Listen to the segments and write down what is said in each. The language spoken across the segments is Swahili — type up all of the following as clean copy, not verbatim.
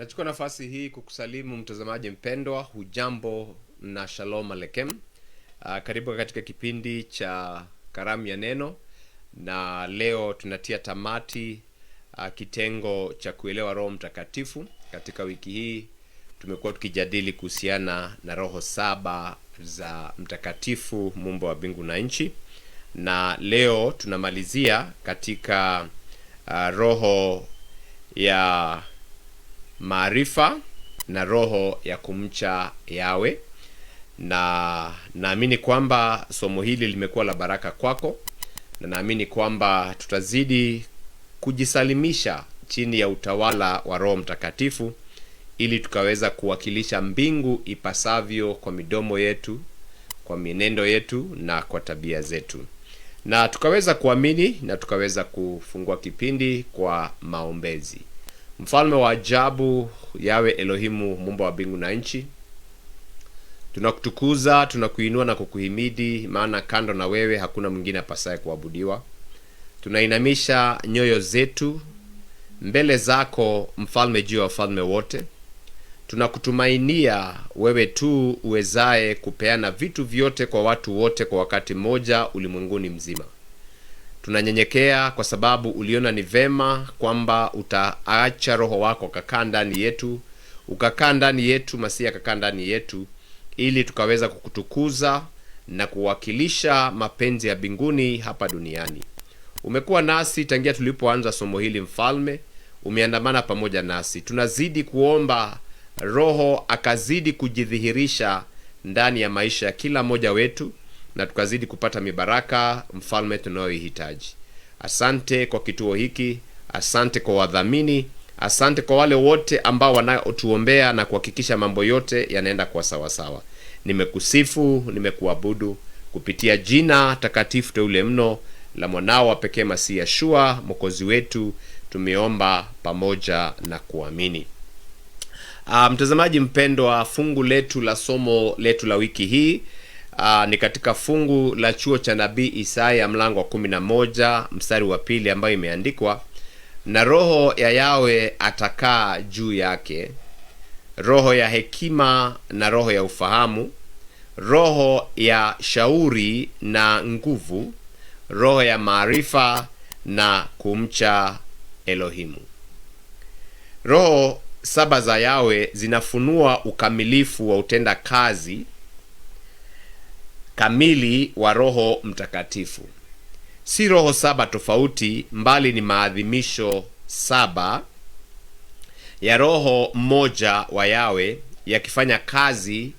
Nachukua nafasi hii kukusalimu mtazamaji mpendwa, hujambo na shalom alekem. Karibu katika kipindi cha Karamu ya Neno, na leo tunatia tamati kitengo cha kuelewa Roho Mtakatifu. Katika wiki hii tumekuwa tukijadili kuhusiana na roho saba za Mtakatifu, Muumba wa mbingu na nchi, na leo tunamalizia katika roho ya maarifa na roho ya kumcha Yawe, na naamini kwamba somo hili limekuwa la baraka kwako, na naamini kwamba tutazidi kujisalimisha chini ya utawala wa Roho Mtakatifu ili tukaweza kuwakilisha mbingu ipasavyo kwa midomo yetu, kwa mienendo yetu na kwa tabia zetu, na tukaweza kuamini na tukaweza kufungua kipindi kwa maombezi. Mfalme wa ajabu, Yawe Elohimu, Muumba wa mbingu na nchi, tunakutukuza, tunakuinua na kukuhimidi, maana kando na wewe hakuna mwingine apasaye kuabudiwa. Tunainamisha nyoyo zetu mbele zako, mfalme juu ya wafalme wote. Tunakutumainia wewe tu uwezaye kupeana vitu vyote kwa watu wote kwa wakati mmoja ulimwenguni mzima. Tunanyenyekea kwa sababu uliona ni vema kwamba utaacha roho wako kakaa ndani yetu, ukakaa ndani yetu, Masihi akakaa ndani yetu, ili tukaweza kukutukuza na kuwakilisha mapenzi ya mbinguni hapa duniani. Umekuwa nasi tangia tulipoanza somo hili, mfalme, umeandamana pamoja nasi. Tunazidi kuomba Roho akazidi kujidhihirisha ndani ya maisha ya kila mmoja wetu, na tukazidi kupata mibaraka, mfalme, tunayohitaji. Asante kwa kituo hiki, asante kwa wadhamini, asante kwa wale wote ambao wanaotuombea na kuhakikisha mambo yote yanaenda kwa sawasawa. Nimekusifu, nimekuabudu kupitia jina takatifu teule mno la mwanao wa pekee Masihi Yeshua Mwokozi wetu, tumeomba pamoja na kuamini. Mtazamaji mpendwa, fungu letu la somo letu la wiki hii ni katika fungu la chuo cha nabii Isaya mlango wa 11 mstari wa 2, ambayo imeandikwa, na roho ya Yawe atakaa juu yake, roho ya hekima na roho ya ufahamu, roho ya shauri na nguvu, roho ya maarifa na kumcha Elohimu. Roho saba za Yawe zinafunua ukamilifu wa utenda kazi kamili wa Roho Mtakatifu. Si roho saba tofauti, mbali ni maadhimisho saba ya roho mmoja wa Yawe yakifanya kazi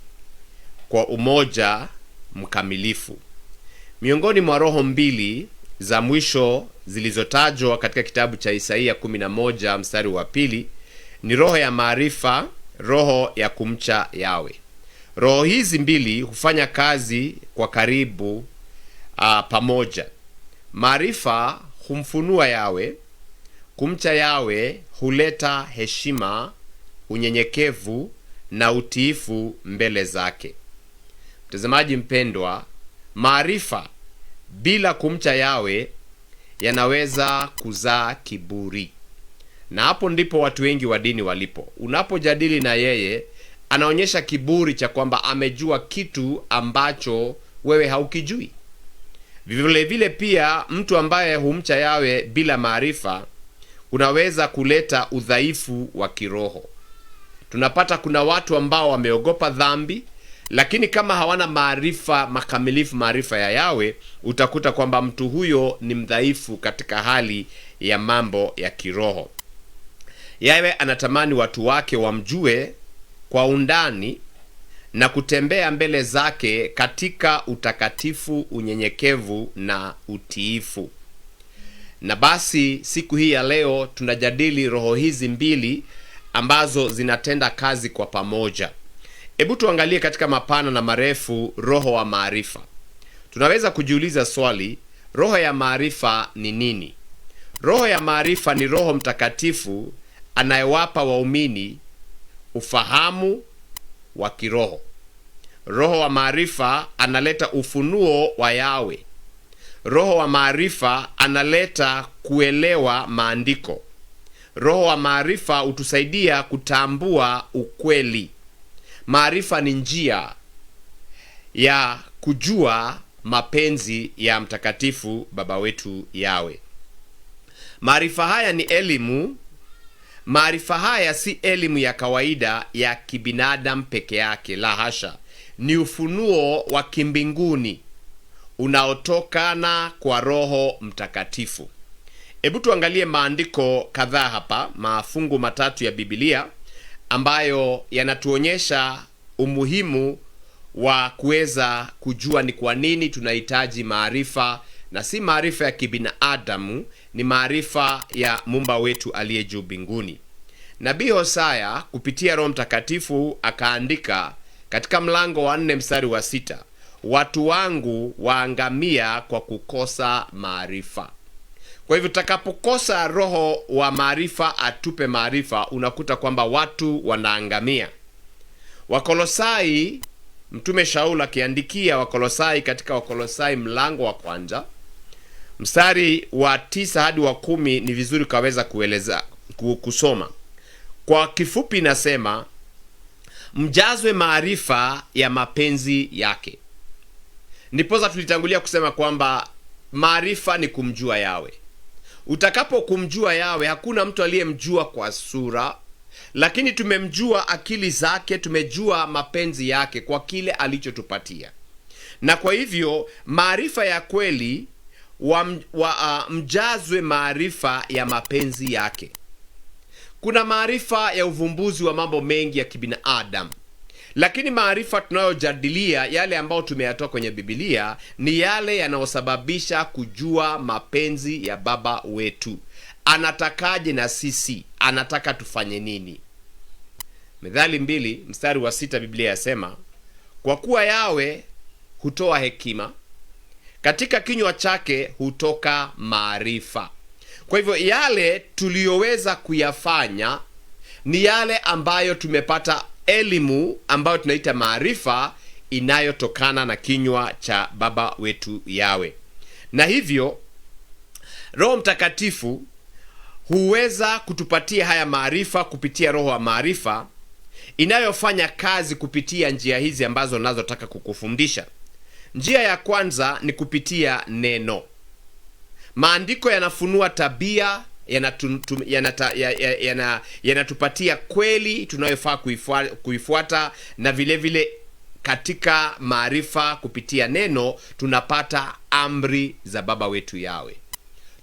kwa umoja mkamilifu. Miongoni mwa roho mbili za mwisho zilizotajwa katika kitabu cha Isaia 11 mstari wa 2 ni roho ya maarifa, roho ya kumcha Yawe. Roho hizi mbili hufanya kazi kwa karibu pamoja. Maarifa humfunua Yawe, kumcha Yawe huleta heshima, unyenyekevu na utiifu mbele zake. Mtazamaji mpendwa, maarifa bila kumcha Yawe yanaweza kuzaa kiburi, na hapo ndipo watu wengi wa dini walipo. Unapojadili na yeye, anaonyesha kiburi cha kwamba amejua kitu ambacho wewe haukijui. Vile vile pia mtu ambaye humcha Yawe bila maarifa unaweza kuleta udhaifu wa kiroho. Tunapata kuna watu ambao wameogopa dhambi, lakini kama hawana maarifa makamilifu, maarifa ya Yawe, utakuta kwamba mtu huyo ni mdhaifu katika hali ya mambo ya kiroho. Yawe anatamani watu wake wamjue kwa undani na kutembea mbele zake katika utakatifu, unyenyekevu na utiifu. Na basi siku hii ya leo tunajadili roho hizi mbili ambazo zinatenda kazi kwa pamoja. Hebu tuangalie katika mapana na marefu roho wa maarifa. Tunaweza kujiuliza swali, roho ya maarifa ni nini? Roho ya maarifa ni Roho Mtakatifu anayewapa waumini ufahamu wa kiroho. Roho wa maarifa analeta ufunuo wa Yawe. Roho wa maarifa analeta kuelewa maandiko. Roho wa maarifa hutusaidia kutambua ukweli. Maarifa ni njia ya kujua mapenzi ya mtakatifu Baba wetu Yawe. Maarifa haya ni elimu. Maarifa haya si elimu ya kawaida ya kibinadamu peke yake, la hasha. Ni ufunuo wa kimbinguni unaotokana kwa Roho Mtakatifu. Hebu tuangalie maandiko kadhaa hapa, mafungu matatu ya Biblia ambayo yanatuonyesha umuhimu wa kuweza kujua ni kwa nini tunahitaji maarifa, na si maarifa ya kibinadamu, ni maarifa ya Muumba wetu aliye juu mbinguni. Nabii Hosea kupitia Roho Mtakatifu akaandika katika mlango wa 4 mstari wa 6, watu wangu waangamia kwa kukosa maarifa. Kwa hivyo tutakapokosa roho wa maarifa atupe maarifa, unakuta kwamba watu wanaangamia. Wakolosai, Mtume Shaul akiandikia Wakolosai katika Wakolosai mlango wa 1 mstari wa 9 hadi wa 10, ni vizuri kaweza kueleza kusoma. Kwa kifupi nasema, mjazwe maarifa ya mapenzi yake. Ndiposa tulitangulia kusema kwamba maarifa ni kumjua Yawe. Utakapo kumjua Yawe, hakuna mtu aliyemjua kwa sura, lakini tumemjua akili zake, tumejua mapenzi yake kwa kile alichotupatia. Na kwa hivyo maarifa ya kweli mjazwe maarifa ya mapenzi yake. Kuna maarifa ya uvumbuzi wa mambo mengi ya kibinadamu, lakini maarifa tunayojadilia, yale ambayo tumeyatoa kwenye Biblia, ni yale yanayosababisha kujua mapenzi ya Baba wetu. Anatakaje na sisi? Anataka tufanye nini? Methali 2 mstari wa 6, Biblia yasema, kwa kuwa Yawe hutoa hekima, katika kinywa chake hutoka maarifa. Kwa hivyo yale tuliyoweza kuyafanya ni yale ambayo tumepata elimu, ambayo tunaita maarifa, inayotokana na kinywa cha Baba wetu Yawe. Na hivyo Roho Mtakatifu huweza kutupatia haya maarifa kupitia roho wa maarifa, inayofanya kazi kupitia njia hizi ambazo nazotaka kukufundisha. Njia ya kwanza ni kupitia neno. Maandiko yanafunua tabia, yanatupatia kweli tunayofaa kuifuata, na vile vile katika maarifa kupitia neno tunapata amri za Baba wetu Yawe.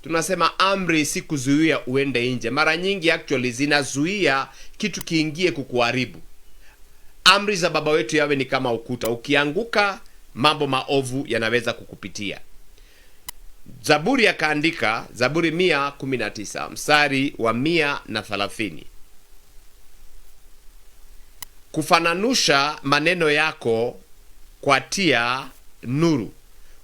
Tunasema amri si kuzuia uende nje. Mara nyingi actually zinazuia kitu kiingie kukuharibu. Amri za Baba wetu Yawe ni kama ukuta, ukianguka mambo maovu yanaweza kukupitia. Zaburi akaandika, Zaburi 119 mstari wa 130, kufananusha maneno yako kwa tia nuru,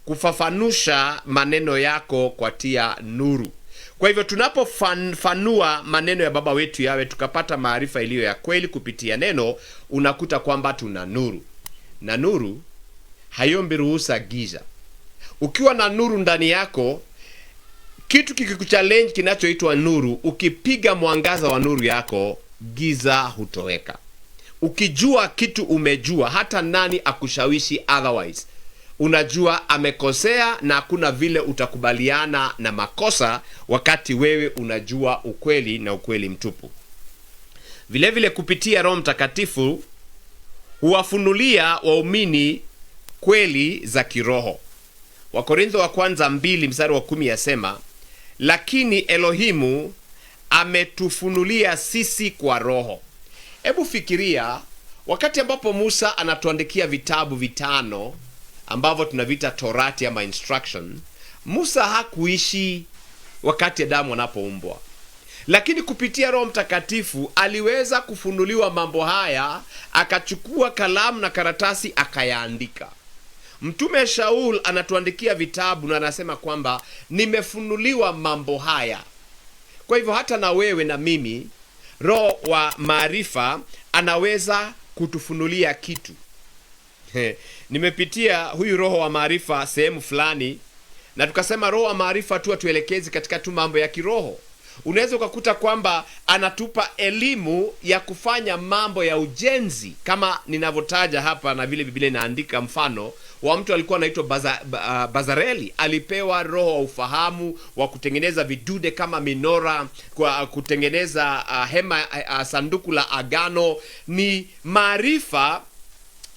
kufafanusha maneno yako kwa tia nuru. Kwa hivyo tunapofanua maneno ya Baba wetu Yawe, tukapata maarifa iliyo ya kweli kupitia neno, unakuta kwamba tuna nuru. Na nuru hayombi ruhusa giza. Ukiwa na nuru ndani yako, kitu kikikuchallenge kinachoitwa nuru, ukipiga mwangaza wa nuru yako, giza hutoweka. Ukijua kitu umejua, hata nani akushawishi otherwise, unajua amekosea, na hakuna vile utakubaliana na makosa wakati wewe unajua ukweli, na ukweli mtupu. Vile vile kupitia Roho Mtakatifu huwafunulia waumini kweli za kiroho. Wakorintho wa kwanza 2 mstari wa 10 yasema, lakini Elohimu ametufunulia sisi kwa roho. Hebu fikiria, wakati ambapo Musa anatuandikia vitabu 5 ambavyo tunavita Torati ama instruction, Musa hakuishi wakati Adamu anapoumbwa, lakini kupitia Roho Mtakatifu aliweza kufunuliwa mambo haya, akachukua kalamu na karatasi akayaandika. Mtume Shaul anatuandikia vitabu na anasema kwamba nimefunuliwa mambo haya. Kwa hivyo hata na wewe na mimi, roho wa maarifa anaweza kutufunulia kitu. Nimepitia huyu roho wa maarifa sehemu fulani, na tukasema roho wa maarifa tu atuelekezi katika tu mambo ya kiroho. Unaweza ukakuta kwamba anatupa elimu ya kufanya mambo ya ujenzi kama ninavyotaja hapa, na vile Biblia inaandika mfano wa mtu alikuwa anaitwa Bazareli. Alipewa roho wa ufahamu wa kutengeneza vidude kama minora, kwa kutengeneza hema, sanduku la agano. Ni maarifa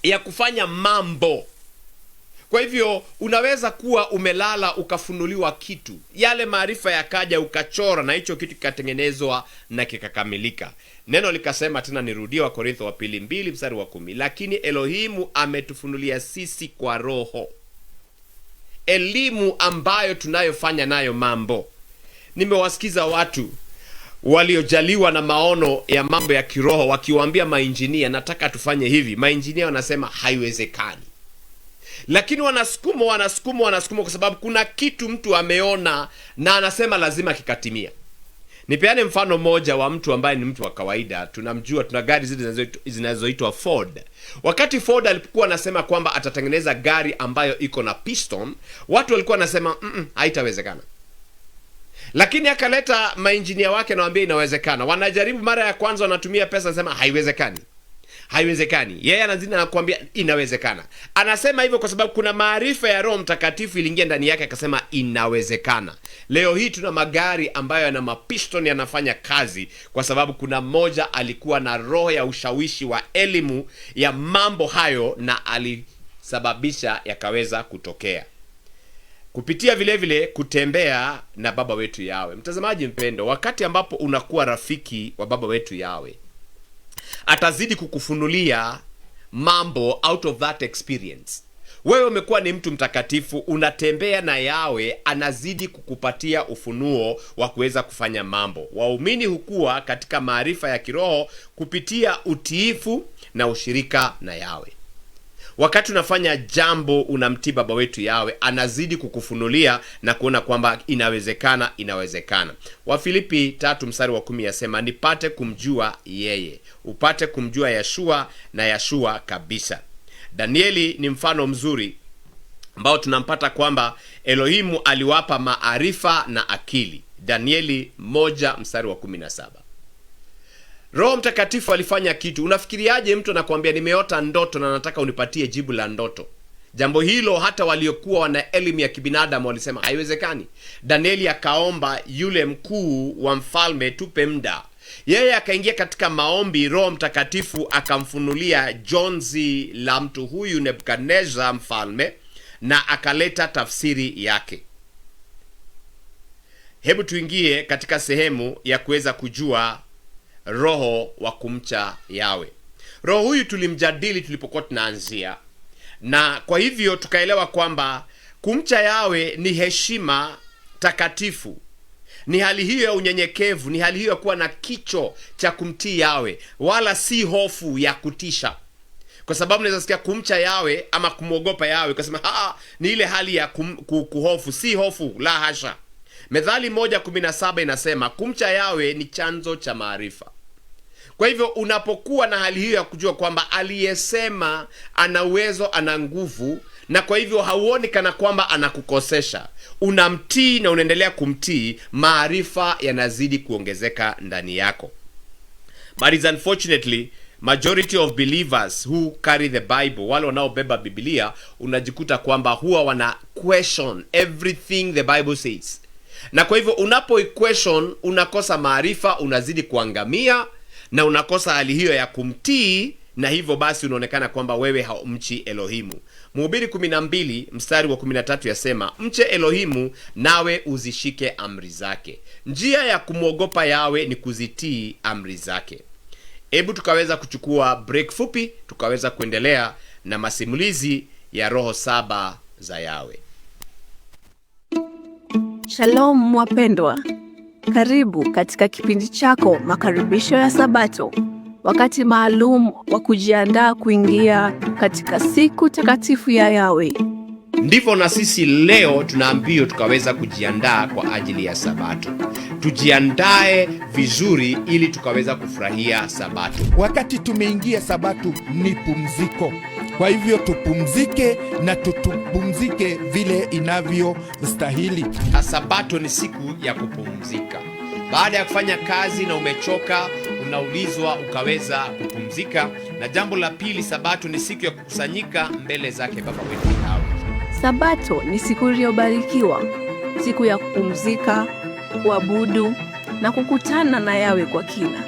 ya kufanya mambo. Kwa hivyo unaweza kuwa umelala ukafunuliwa kitu, yale maarifa yakaja, ukachora na hicho kitu kikatengenezwa na kikakamilika. Neno likasema tena, nirudia, wa Korintho wa pili 2 mstari wa 10, lakini Elohimu ametufunulia sisi kwa roho. Elimu ambayo tunayofanya nayo mambo. Nimewasikiza watu waliojaliwa na maono ya mambo ya kiroho wakiwaambia mainjinia, nataka tufanye hivi. Mainjinia wanasema haiwezekani. Lakini wanasukuma kwa sababu kuna kitu mtu ameona na anasema lazima kikatimia. Nipeane mfano moja wa mtu ambaye ni mtu wa kawaida. Tunamjua, tuna gari zile zinazoitwa Ford. Wakati Ford alipokuwa anasema kwamba atatengeneza gari ambayo iko na piston, watu walikuwa wanasema haitawezekana. Lakini akaleta mainjinia wake na waambia inawezekana. Wanajaribu mara ya kwanza, wanatumia pesa, anasema haiwezekani. Yeye anazidi na kuambia inawezekana. Anasema hivyo kwa sababu kuna maarifa ya Roho Mtakatifu iliingia ndani yake, akasema inawezekana. Leo hii tuna magari ambayo yana mapiston yanafanya kazi kwa sababu kuna mmoja alikuwa na roho ya ushawishi wa elimu ya mambo hayo na alisababisha yakaweza kutokea. Kupitia vile vile kutembea na Baba wetu Yawe. Mtazamaji mpendo, wakati ambapo unakuwa rafiki wa Baba wetu Yawe, atazidi kukufunulia mambo out of that experience. Wewe umekuwa ni mtu mtakatifu, unatembea na Yawe, anazidi kukupatia ufunuo wa kuweza kufanya mambo. Waumini hukua katika maarifa ya kiroho kupitia utiifu na ushirika na Yawe. Wakati unafanya jambo unamtii Baba wetu Yawe, anazidi kukufunulia na kuona kwamba inawezekana. Wafilipi 3 mstari wa 10 yasema, nipate kumjua yeye, upate kumjua Yeshua na Yeshua kabisa. Danieli ni mfano mzuri ambao tunampata kwamba Elohimu aliwapa maarifa na akili. Danieli 1 mstari wa 17. Roho Mtakatifu alifanya kitu. Unafikiriaje mtu anakuambia nimeota ndoto na nataka unipatie jibu la ndoto? Jambo hilo hata waliokuwa wana elimu ya kibinadamu walisema haiwezekani. Danieli akaomba yule mkuu wa mfalme tupe muda. Yeye akaingia katika maombi, Roho Mtakatifu akamfunulia jonzi la mtu huyu Nebukadneza mfalme na akaleta tafsiri yake. Hebu tuingie katika sehemu ya kuweza kujua roho wa kumcha Yawe. Roho huyu tulimjadili tulipokuwa tunaanzia, na kwa hivyo tukaelewa kwamba kumcha Yawe ni heshima takatifu. Ni hali hiyo ya unyenyekevu, ni hali hiyo ya kuwa na kicho cha kumtii Yawe, wala si hofu ya kutisha. Kwa sababu naweza sikia kumcha Yawe ama kumwogopa Yawe ukasema ni ile hali ya kuhofu. Si hofu, la hasha. Methali 1:17 inasema kumcha Yawe ni chanzo cha maarifa. Kwa hivyo unapokuwa na hali hiyo ya kujua kwamba aliyesema ana uwezo, ana nguvu, na kwa hivyo hauoni kana kwamba anakukosesha, unamtii na unaendelea kumtii, maarifa yanazidi kuongezeka ndani yako. But it's unfortunately majority of believers who carry the Bible, wale wanaobeba Biblia, unajikuta kwamba huwa wana question everything the Bible says. Na kwa hivyo unapo question unakosa maarifa, unazidi kuangamia na unakosa hali hiyo ya kumtii, na hivyo basi unaonekana kwamba wewe haumchi Elohimu. Mhubiri 12 mstari wa 13 yasema, mche Elohimu nawe uzishike amri zake. Njia ya kumwogopa Yawe ni kuzitii amri zake. Hebu tukaweza kuchukua break fupi, tukaweza kuendelea na masimulizi ya roho 7 za Yawe. Shalom wapendwa. Karibu katika kipindi chako makaribisho ya Sabato, wakati maalum wa kujiandaa kuingia katika siku takatifu ya Yawe. Ndivyo na sisi leo tunaambiwa tukaweza kujiandaa kwa ajili ya Sabato. Tujiandae vizuri ili tukaweza kufurahia Sabato. Wakati tumeingia Sabato ni pumziko. Kwa hivyo tupumzike na tutupumzike vile inavyostahili. Sabato ni siku ya kupumzika. Baada ya kufanya kazi na umechoka, unaulizwa ukaweza kupumzika. Na jambo la pili, Sabato ni siku ya kukusanyika mbele zake Baba wetu Yahweh. Sabato ni siku iliyobarikiwa, siku ya kupumzika, kuabudu na kukutana na Yahweh kwa kina.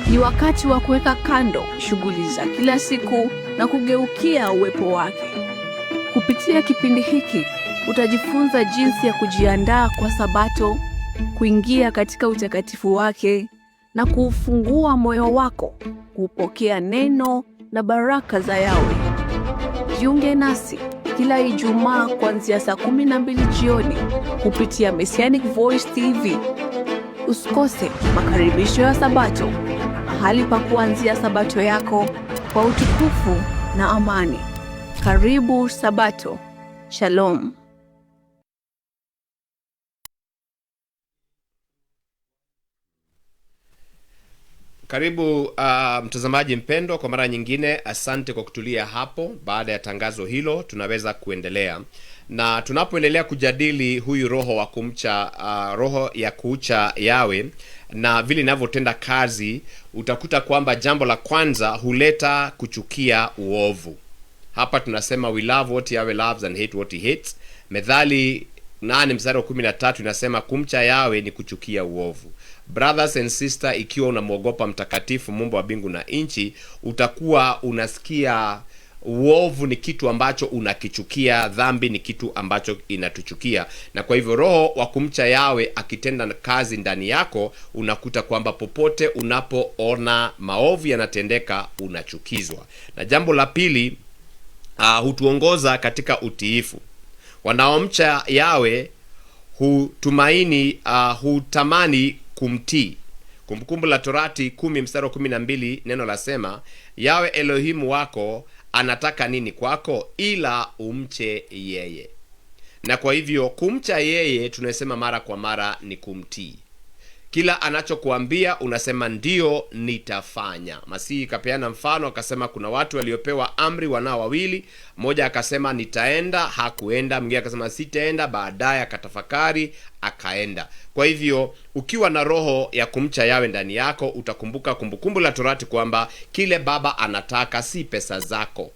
Ni wakati wa kuweka kando shughuli za kila siku na kugeukia uwepo wake. Kupitia kipindi hiki utajifunza jinsi ya kujiandaa kwa Sabato, kuingia katika utakatifu wake na kuufungua moyo wako kupokea neno na baraka za Yahweh. Jiunge nasi kila Ijumaa kuanzia saa 12 jioni kupitia Messianic Voice TV. Usikose makaribisho ya Sabato, mahali pa kuanzia Sabato yako kwa utukufu na amani. Karibu Sabato. Shalom. Karibu mtazamaji mpendwa kwa mara nyingine. Asante kwa kutulia hapo. Baada ya tangazo hilo tunaweza kuendelea. Na tunapoendelea kujadili huyu roho wa kumcha, roho ya kucha Yahweh na vile inavyotenda kazi, utakuta kwamba jambo la kwanza huleta kuchukia uovu. Hapa tunasema we love what Yahweh loves and hate what he hates. Methali 8:13 inasema kumcha Yahweh ni kuchukia uovu. Brothers and sister, ikiwa unamwogopa mtakatifu Muumba wa mbingu na nchi, utakuwa unasikia uovu ni kitu ambacho unakichukia, dhambi ni kitu ambacho inatuchukia. Na kwa hivyo roho wa kumcha Yahweh akitenda kazi ndani yako, unakuta kwamba popote unapoona maovu yanatendeka unachukizwa. Na jambo la pili, hutuongoza katika utiifu. Wanaomcha Yahweh hutamani kumtii. Kumbukumbu la Torati 10:12 neno lasema, Yahweh Elohimu wako anataka nini kwako ila umche yeye. Na kwa hivyo kumcha yeye tunasema mara kwa mara ni kumtii. Kila anachokuambia unasema ndio nitafanya. Masihi kapeana mfano akasema kuna watu waliopewa amri, wanao wawili, mmoja akasema nitaenda, hakuenda, mwingine akasema sitaenda, baadaye akatafakari akaenda. Kwa hivyo ukiwa na roho ya kumcha Yahweh ndani yako, utakumbuka kumbukumbu la Torati kwamba kile baba anataka si pesa zako.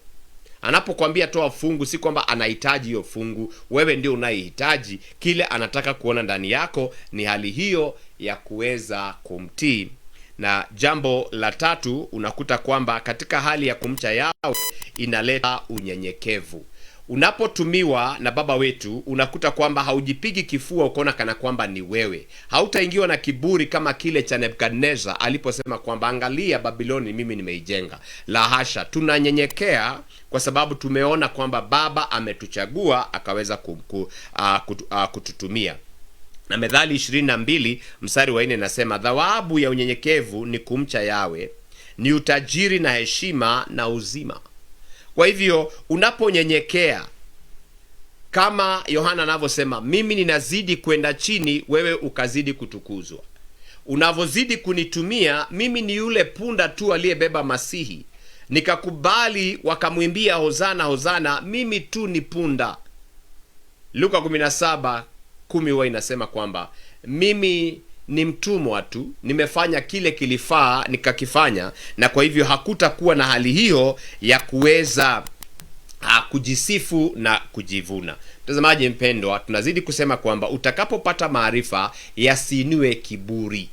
Anapokuambia toa fungu, si kwamba anahitaji hiyo fungu, wewe ndio unayehitaji. Kile anataka kuona ndani yako ni hali hiyo ya kuweza kumtii. Na jambo la tatu, unakuta kwamba katika hali ya kumcha Yahweh inaleta unyenyekevu. Unapotumiwa na baba wetu, unakuta kwamba haujipigi kifua ukaona kana kwamba ni wewe. Hautaingiwa na kiburi kama kile cha Nebukadneza aliposema kwamba angalia Babiloni mimi nimeijenga. La hasha, tunanyenyekea kwa sababu tumeona kwamba baba ametuchagua akaweza kututumia. Na Methali 22:4 nasema, thawabu ya unyenyekevu ni kumcha Yahweh, ni utajiri na heshima na uzima. Kwa hivyo unaponyenyekea, kama Yohana anavyosema, mimi ninazidi kwenda chini, wewe ukazidi kutukuzwa. Unavozidi kunitumia, mimi ni yule punda tu aliyebeba Masihi. Nikakubali wakamwimbia hozana hozana, mimi tu ni punda. Luka 17:10 inasema kwamba mimi ni mtumwa tu, nimefanya kile kilifaa nikakifanya. Na kwa hivyo hakutakuwa na hali hiyo ya kuweza kujisifu na kujivuna. Mtazamaji mpendwa, tunazidi kusema kwamba utakapopata maarifa yasiinue kiburi.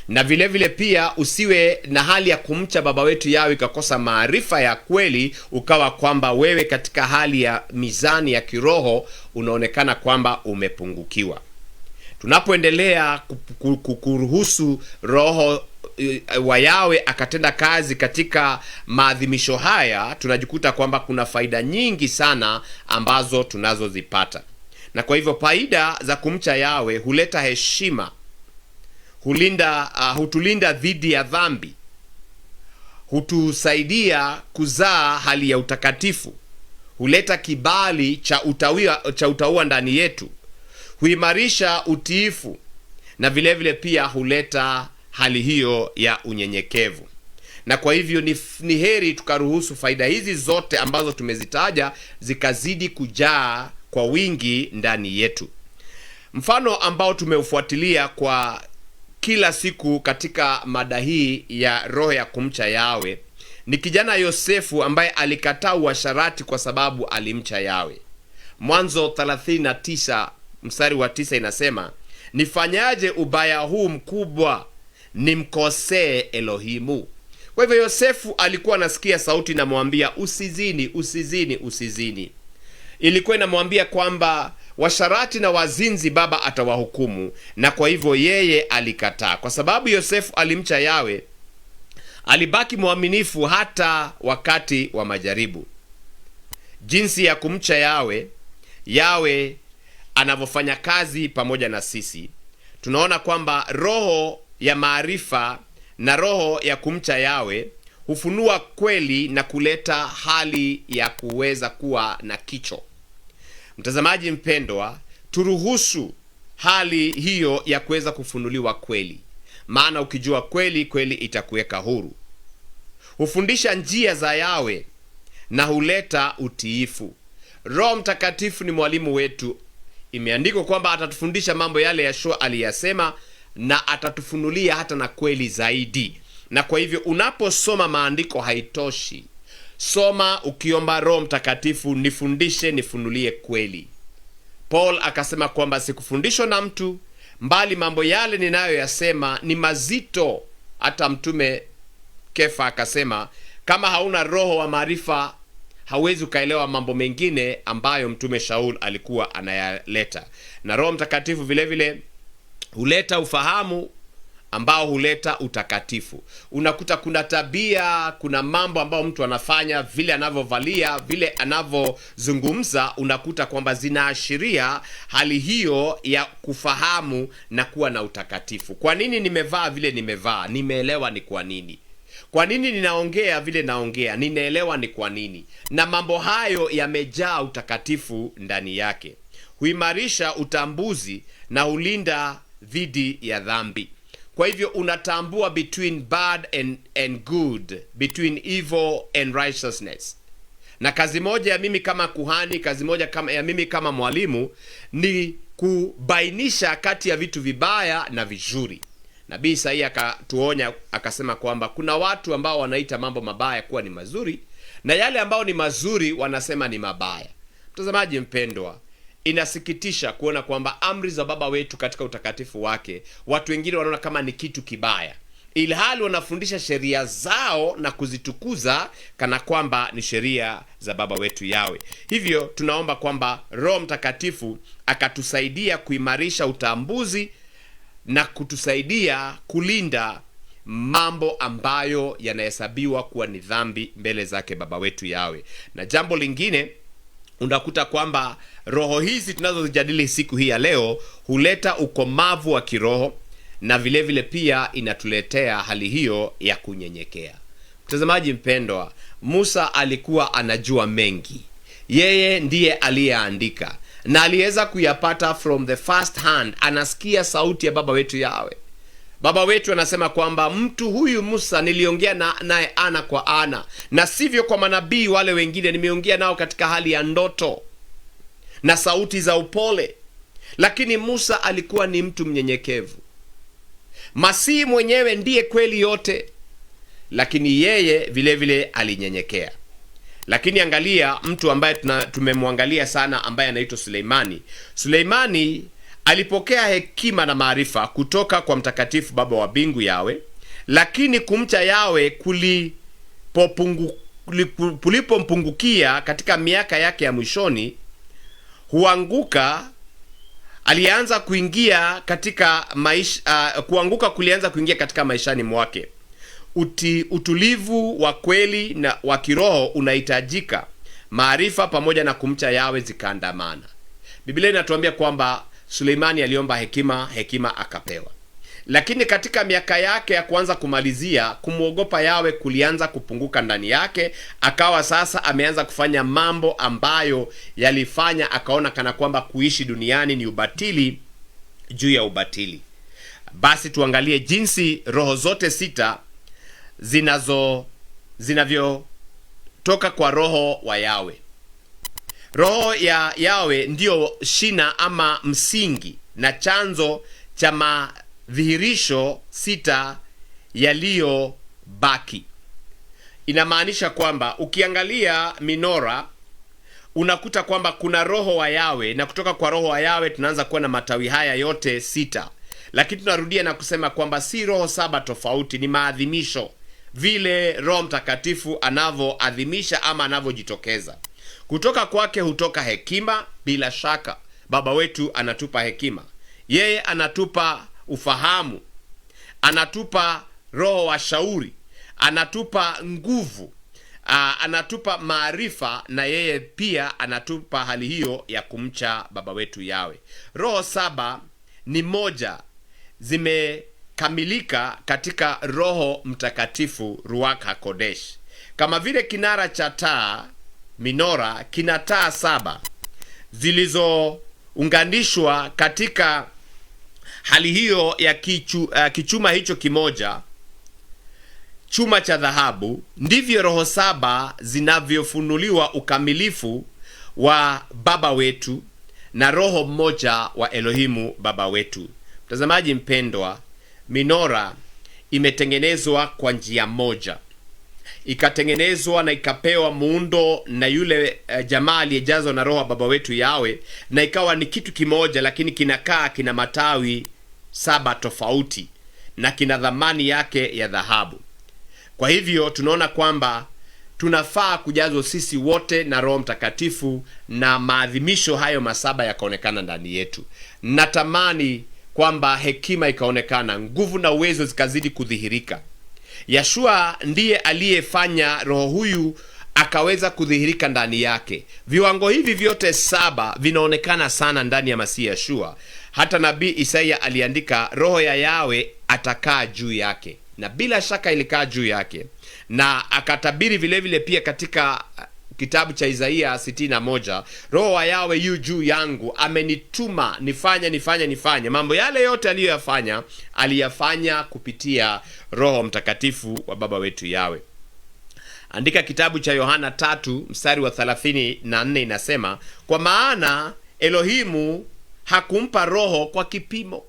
Na vile vile pia usiwe na hali ya kumcha baba wetu Yahweh ikakosa maarifa ya kweli, ukawa kwamba wewe katika hali ya mizani ya kiroho unaonekana kwamba umepungukiwa. Tunapoendelea kuruhusu roho wa Yahweh akatenda kazi katika maadhimisho haya, tunajikuta kwamba kuna faida nyingi sana ambazo tunazozipata. Na kwa hivyo faida za kumcha Yahweh huleta heshima, hutulinda dhidi ya dhambi, hutusaidia kuzaa hali ya utakatifu, huleta kibali cha utauwa ndani yetu, huimarisha utiifu, na vile vile pia huleta hali hiyo ya unyenyekevu. Na kwa hivyo ni heri tukaruhusu faida hizi zote ambazo tumezitaja zikazidi kujaa kwa wingi ndani yetu. Mfano ambao tumeufuatilia kwa kila siku katika mada hii ya roho ya kumcha Yawe ni kijana Yosefu ambaye alikataa uasharati kwa sababu alimcha Yawe. Mwanzo 39 mstari wa 9 inasema, nifanyaje ubaya huu mkubwa nimkosee Elohimu? Kwa hivyo Yosefu alikuwa anasikia sauti na mwambia usizini, usizini, usizini. Ilikuwa inamwambia kwamba washarati na wazinzi baba atawahukumu, na kwa hivyo yeye alikataa. Kwa sababu Yosefu alimcha Yawe, alibaki mwaminifu hata wakati wa majaribu. Jinsi ya kumcha Yawe anavyofanya kazi pamoja na sisi, tunaona kwamba roho ya maarifa na roho ya kumcha Yawe hufunua kweli na kuleta hali ya kuweza kuwa na kicho. Mtazamaji mpendwa, turuhusu hali hiyo ya kuweza kufunuliwa kweli, maana ukijua kweli, kweli itakuweka huru. Hufundisha njia za Yawe na huleta utiifu. Roho Mtakatifu ni mwalimu wetu. Imeandikwa kwamba atatufundisha mambo yale Yeshua aliyasema na atatufunulia hata na kweli zaidi. Na kwa hivyo unaposoma maandiko haitoshi. Soma ukiomba Roho Mtakatifu, nifundishe, nifunulie kweli. Paul akasema kwamba sikufundishwa na mtu, mbali mambo yale ninayoyasema ni mazito. Hata mtume Kefa akasema kama hauna roho wa maarifa hauwezi ukaelewa mambo mengine ambayo mtume Shaul alikuwa anayaleta. Na Roho Mtakatifu vile vile huleta ufahamu ambao huleta utakatifu. Unakuta kuna tabia, kuna mambo ambayo mtu anafanya, vile anavyovalia, vile anavyozungumza, unakuta kwamba zinaashiria hali hiyo ya kufahamu na kuwa na utakatifu. Kwa nini nimevaa vile nimevaa? Nimeelewa ni kwa nini. Kwa nini ninaongea vile naongea? Ninaelewa ni kwa nini. Na mambo hayo yamejaa utakatifu ndani yake. Huimarisha utambuzi na ulinda dhidi ya dhambi. Kwa hivyo unatambua between bad and good, between evil and righteousness. Na kazi moja ya mimi kama kuhani, kazi moja ya mimi kama mwalimu ni kubainisha kati ya vitu vibaya na vizuri. Nabii Isaia akatuonya akasema kwamba kuna watu ambao wanaita mambo mabaya kuwa ni mazuri, na yale ambao ni mazuri wanasema ni mabaya. Mtazamaji mpendwa, inasikitisha kuona kwamba amri za Baba wetu katika utakatifu wake, watu wengine wanaona kama ni kitu kibaya, ilhali wanafundisha sheria zao na kuzitukuza kana kwamba ni sheria za Baba wetu Yawe. Hivyo tunaomba kwamba Roho Mtakatifu akatusaidia kuimarisha utambuzi na kutusaidia kulinda mambo ambayo yanahesabiwa kuwa ni dhambi mbele zake Baba wetu Yawe. Na jambo lingine, unakuta kwamba roho hizi tunazozijadili siku hii ya leo huleta ukomavu wa kiroho, na vile vile pia inatuletea hali hiyo ya kunyenyekea. Mtazamaji mpendwa, Musa alikuwa anajua mengi. Yeye ndiye aliyeandika na aliweza kuyapata from the first hand. Anasikia sauti ya Baba wetu Yawe. Baba wetu anasema kwamba mtu huyu Musa niliongea naye ana kwa ana, na sivyo kwa manabii wale wengine, nimeongea nao katika hali ya ndoto na sauti za upole. Lakini Musa alikuwa ni mtu mnyenyekevu. Masihi mwenyewe ndiye kweli yote, lakini yeye vile vile alinyenyekea. Lakini angalia mtu ambaye tumemwangalia sana, ambaye anaitwa Suleimani. Suleimani alipokea hekima na maarifa kutoka kwa mtakatifu Baba wa mbingu Yawe, lakini kumcha Yawe kulipompungukia katika miaka yake ya mwishoni, kuanguka kulianza kuingia katika maishani mwake. Utulivu wa kweli na wa kiroho unahitajika. Maarifa pamoja na kumcha Yawe zikaandamana. Biblia inatuambia kwamba Suleimani aliomba hekima akapewa. Lakini katika miaka yake ya kuanza kumalizia, kumuogopa Yawe kulianza kupunguka ndani yake. Akawa sasa ameanza kufanya mambo ambayo yalifanya akaona kana kwamba kuishi duniani ni ubatili juu ya ubatili. Basi tuangalie jinsi roho zote sita zinavyotoka kwa roho wa Yawe. Roho ya Yawe ndiyo shina ama msingi na chanzo cha dhihirisho 6 yaliyobaki. Inamaanisha kwamba ukiangalia minora unakuta kwamba kuna roho wa Yawe, na kutoka kwa roho wa Yawe tunaanza kuwa na matawi haya yote 6. Lakini tunarudia na kusema kwamba si roho 7 tofauti, ni maadhimisho vile Roho Mtakatifu anavyoadhimisha ama anavyojitokeza. Kutoka kwake hutoka hekima. Bila shaka Baba wetu anatupa hekima, yeye anatupa ufahamu, anatupa roho wa shauri, anatupa nguvu, anatupa maarifa, na yeye pia anatupa hali hiyo ya kumcha Baba wetu Yawe. Roho 7 ni moja, zimekamilika katika Roho Mtakatifu, Ruach HaKodesh. Kama vile kinara cha taa minora kina taa 7 zilizounganishwa katika hali hiyo ya kichuma hicho kimoja, chuma cha dhahabu, ndivyo roho 7 zinavyofunuliwa ukamilifu wa Baba wetu na roho mmoja wa Elohimu Baba wetu. Mtazamaji mpendwa, minora imetengenezwa kwa njia moja, ikatengenezwa na ikapewa muundo na yule jamaa aliyejazwa na roho Baba wetu Yawe, na ikawa ni kitu kimoja, lakini kina matawi 7 tofauti na kina dhamani yake ya dhahabu. Kwa hivyo tunaona kwamba tunafaa kujazwa sisi wote na Roho Mtakatifu, na maadhimisho hayo 7 yakaonekana ndani yetu. Natamani kwamba hekima ikaonekana, nguvu na uwezo zikazidi kudhihirika. Yeshua ndiye aliyefanya roho huyu akaweza kudhihirika ndani yake. Viwango hivi vyote 7 vinaonekana sana ndani ya Masihi Yeshua. Hata nabii Isaya aliandika, roho ya Yawe atakaa juu yake, na bila shaka ilikaa juu yake. Na akatabiri vile vile pia katika kitabu cha Isaia 61, roho wa Yawe yu juu yangu, amenituma nifanye mambo yale yote aliyoyafanya, aliyafanya kupitia Roho Mtakatifu wa Baba wetu Yawe. Andika kitabu cha Yohana 3 mstari wa 34 inasema, kwa maana Elohimu hakumpa roho kwa kipimo.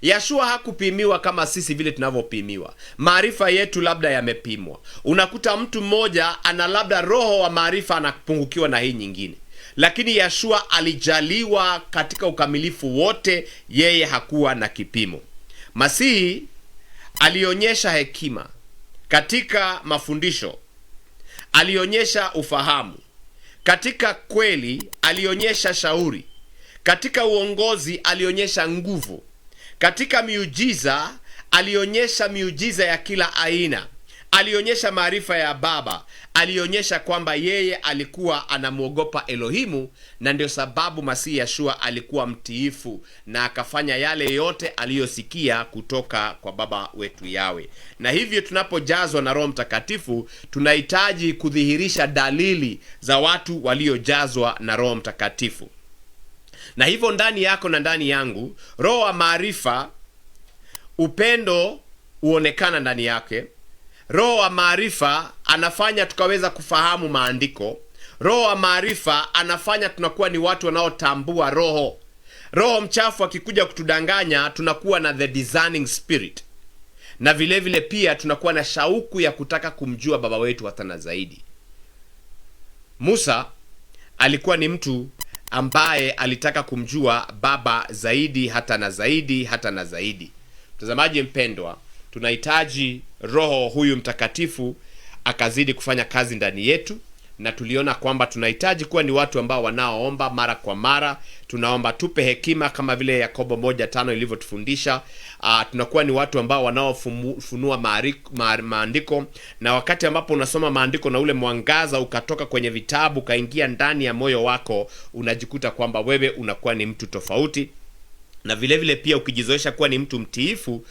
Yeshua hakupimiwa kama sisi vile tunavyopimiwa. Maarifa yetu labda yamepimwa. Unakuta mtu mmoja ana labda roho wa maarifa anapungukiwa na hii nyingine, lakini Yeshua alijaliwa katika ukamilifu wote, yeye hakuwa na kipimo. Masihi alionyesha hekima katika mafundisho, alionyesha ufahamu katika kweli, alionyesha shauri katika uongozi, alionyesha nguvu katika miujiza, alionyesha miujiza ya kila aina, alionyesha maarifa ya Baba, alionyesha kwamba yeye alikuwa anamuogopa Elohimu, na ndio sababu Masihi Yeshua alikuwa mtiifu na akafanya yale yote aliyosikia kutoka kwa Baba wetu Yawe. Na hivyo tunapojazwa na Roho Mtakatifu tunahitaji kudhihirisha dalili za watu waliojazwa na Roho Mtakatifu. Na hivyo ndani yako na ndani yangu, roho wa maarifa, upendo uonekana ndani yake. Roho wa maarifa anafanya tukaweza kufahamu maandiko. Roho wa maarifa anafanya tunakuwa ni watu wanaotambua roho. Roho mchafu akikuja kutudanganya, tunakuwa na the discerning spirit, na vile vile pia tunakuwa na shauku ya kutaka kumjua Baba wetu hata na zaidi. Musa alikuwa ni mtu ambaye alitaka kumjua Baba zaidi hata na zaidi hata na zaidi. Mtazamaji mpendwa, tunahitaji Roho huyu Mtakatifu akazidi kufanya kazi ndani yetu, na tuliona kwamba tunahitaji kuwa ni watu ambao wanaoomba mara kwa mara. Tunaomba tupe hekima kama vile Yakobo 1:5 ilivyotufundisha. Tunakuwa ni watu ambao wanaofunua maandiko, na wakati ambapo unasoma maandiko na ule mwangaza ukatoka kwenye vitabu kaingia ndani ya moyo wako, unajikuta kwamba wewe unakuwa ni mtu tofauti. Na vile vile pia ukijizoesha kuwa ni mtu mtiifu,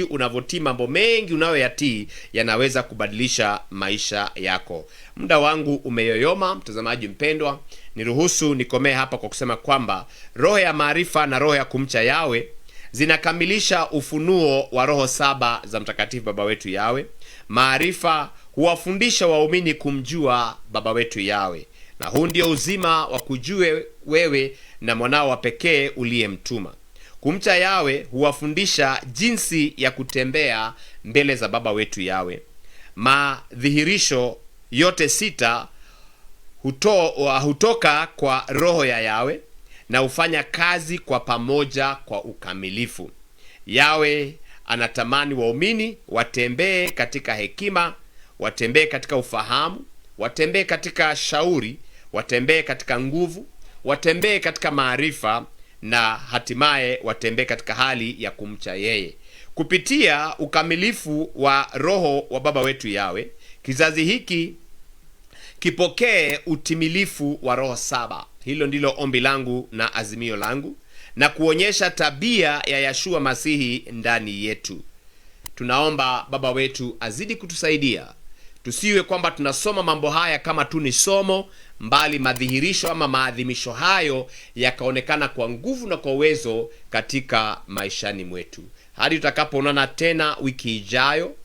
unavotii mambo mengi unayoyatii yanaweza kubadilisha maisha yako. Muda wangu umeyoyoma, mtazamaji mpendwa, niruhusu nikomee hapa kwa kusema kwamba roho ya maarifa na roho ya kumcha Yawe zinakamilisha ufunuo wa roho 7 za Mtakatifu Baba wetu Yawe. Maarifa huwafundisha waumini kumjua Baba wetu Yawe, na huu ndio uzima wa kujue wewe na mwanao wa pekee uliyemtuma. Kumcha Yawe huwafundisha jinsi ya kutembea mbele za Baba wetu Yawe. Madhihirisho yote 6 hutoka kwa roho ya Yawe na hufanya kazi kwa pamoja kwa ukamilifu. Yawe anatamani waumini watembee katika hekima, watembee katika ufahamu, watembee katika shauri, watembee katika nguvu, watembee katika maarifa, na hatimaye watembee katika hali ya kumcha yeye. Kupitia ukamilifu wa roho wa Baba wetu Yawe, kizazi hiki kipokee utimilifu wa roho 7. Hilo ndilo ombi langu na azimio langu, na kuonyesha tabia ya Yeshua Masihi ndani yetu. Tunaomba Baba wetu azidi kutusaidia, tusiwe kwamba tunasoma mambo haya kama tu ni somo, mbali madhihirisho ama maadhimisho hayo yakaonekana kwa nguvu na kwa uwezo katika maishani mwetu. Hadi tutakapoonana tena wiki ijayo,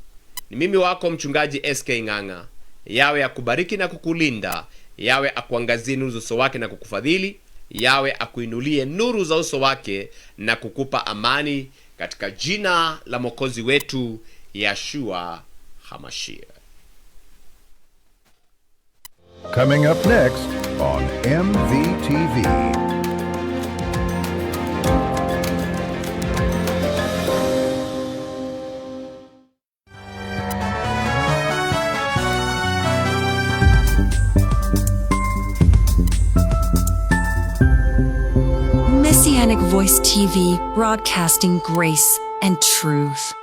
ni mimi wako mchungaji SK Ng'ang'a. Yawe akubariki na kukulinda, Yawe akuangazie nuru za uso wake na kukufadhili, Yawe akuinulie nuru za uso wake na kukupa amani, katika jina la Mwokozi wetu Yeshua HaMashiach. Coming up next on MVTV. Messianic Voice TV, broadcasting grace and truth.